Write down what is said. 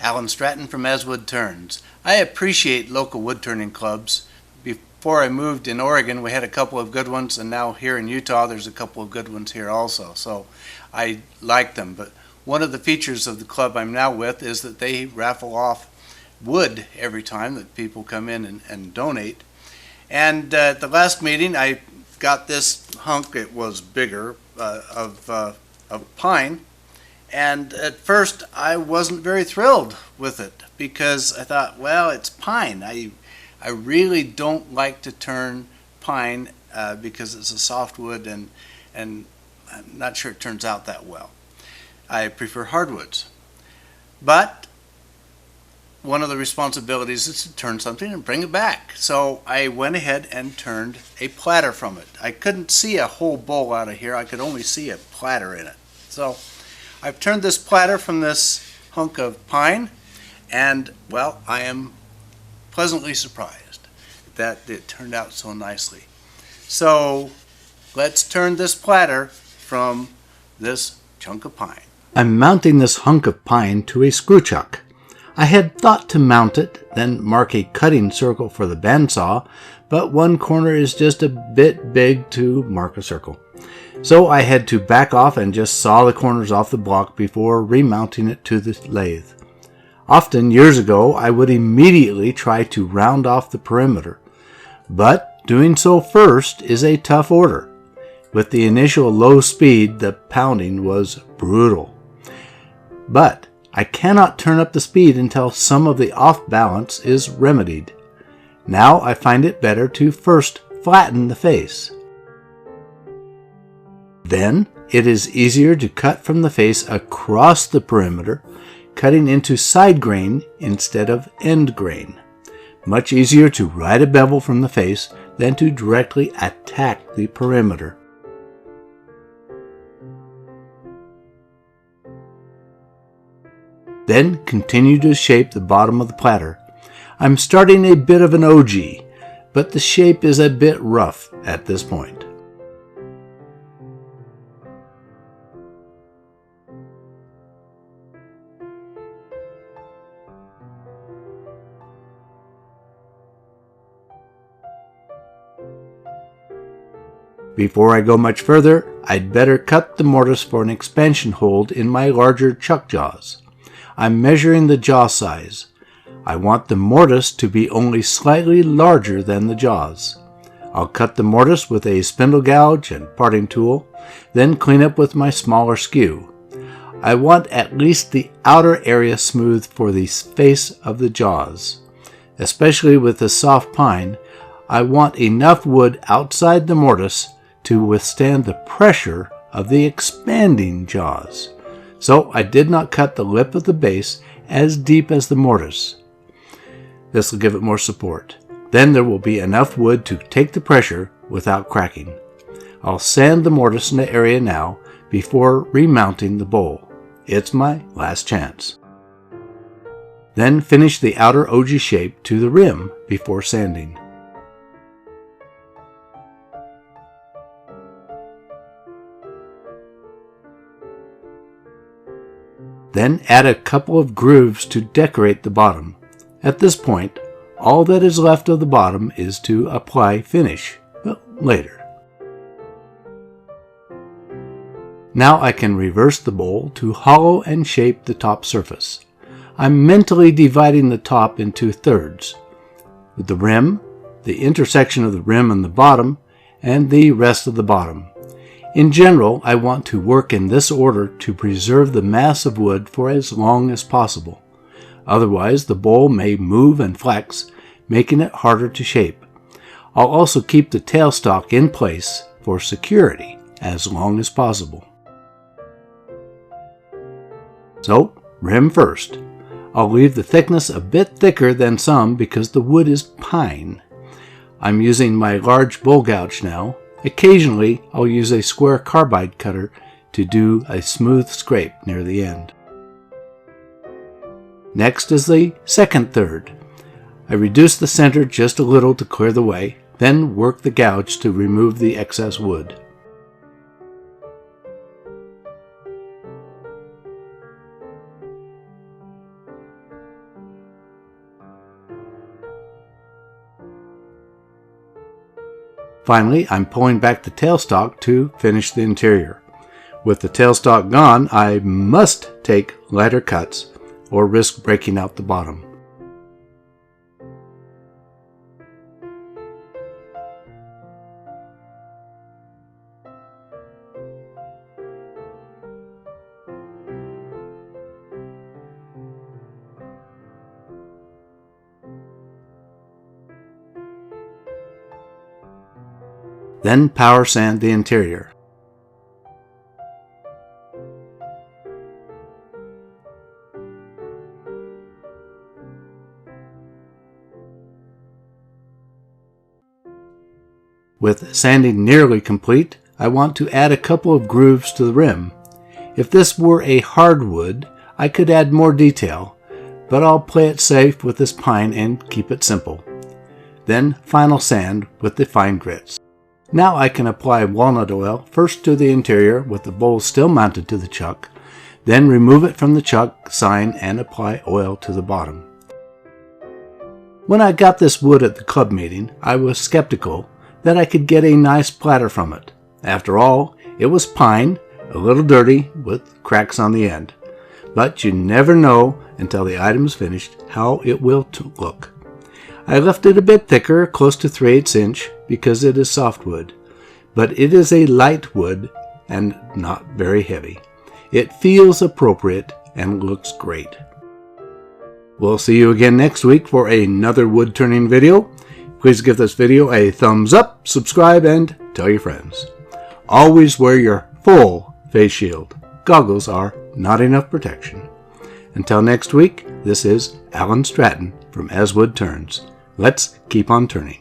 Alan Stratton from As Wood Turns. I appreciate local wood turning clubs. Before I moved in Oregon, we had a couple of good ones, and now here in Utah, there's a couple of good ones here also. So I like them. But one of the features of the club I'm now with is that they raffle off wood every time that people come in and donate. And at the last meeting, I got this hunk. It was bigger of pine. And at first, I wasn't very thrilled with it because I thought, well, it's pine. I really don't like to turn pine because it's a softwood, and I'm not sure it turns out that well. I prefer hardwoods. But one of the responsibilities is to turn something and bring it back. So I went ahead and turned a platter from it. I couldn't see a whole bowl out of here. I could only see a platter in it. So I've turned this platter from this hunk of pine, and, well, I am pleasantly surprised that it turned out so nicely. So let's turn this platter from this chunk of pine. I'm mounting this hunk of pine to a screw chuck. I had thought to mount it, then mark a cutting circle for the bandsaw, but one corner is just a bit big to mark a circle. So I had to back off and just saw the corners off the block before remounting it to the lathe. Often, years ago, I would immediately try to round off the perimeter, but doing so first is a tough order. With the initial low speed, the pounding was brutal. But I cannot turn up the speed until some of the off balance is remedied. Now I find it better to first flatten the face. Then it is easier to cut from the face across the perimeter, cutting into side grain instead of end grain. Much easier to ride a bevel from the face than to directly attack the perimeter. Then continue to shape the bottom of the platter. I'm starting a bit of an OG, but the shape is a bit rough at this point. Before I go much further, I'd better cut the mortise for an expansion hold in my larger chuck jaws. I'm measuring the jaw size. I want the mortise to be only slightly larger than the jaws. I'll cut the mortise with a spindle gouge and parting tool, then clean up with my smaller skew. I want at least the outer area smooth for the face of the jaws. Especially with the soft pine, I want enough wood outside the mortise to withstand the pressure of the expanding jaws. So I did not cut the lip of the base as deep as the mortise. This will give it more support. Then there will be enough wood to take the pressure without cracking. I'll sand the mortise in the area now before remounting the bowl. It's my last chance. Then finish the outer ogee shape to the rim before sanding. Then add a couple of grooves to decorate the bottom. At this point, all that is left of the bottom is to apply finish, but later. Now I can reverse the bowl to hollow and shape the top surface. I'm mentally dividing the top into thirds, with the rim, the intersection of the rim and the bottom, and the rest of the bottom. In general, I want to work in this order to preserve the mass of wood for as long as possible. Otherwise, the bowl may move and flex, making it harder to shape. I'll also keep the tailstock in place for security as long as possible. So, rim first. I'll leave the thickness a bit thicker than some because the wood is pine. I'm using my large bowl gouge now. Occasionally, I'll use a square carbide cutter to do a smooth scrape near the end. Next is the second third. I reduce the center just a little to clear the way, then work the gouge to remove the excess wood. Finally, I'm pulling back the tailstock to finish the interior. With the tailstock gone, I must take lighter cuts or risk breaking out the bottom. Then power sand the interior. With sanding nearly complete, I want to add a couple of grooves to the rim. If this were a hardwood, I could add more detail, but I'll play it safe with this pine and keep it simple. Then final sand with the fine grits. Now I can apply walnut oil first to the interior with the bowl still mounted to the chuck, then remove it from the chuck sign and apply oil to the bottom. When I got this wood at the club meeting, I was skeptical that I could get a nice platter from it. After all, it was pine, a little dirty with cracks on the end. But you never know until the item is finished how it will look. I left it a bit thicker, close to 3/8 inch, because it is softwood, but it is a light wood and not very heavy. It feels appropriate and looks great. We'll see you again next week for another wood turning video. Please give this video a thumbs up, subscribe, and tell your friends. Always wear your full face shield. Goggles are not enough protection. Until next week, this is Alan Stratton from As Wood Turns. Let's keep on turning.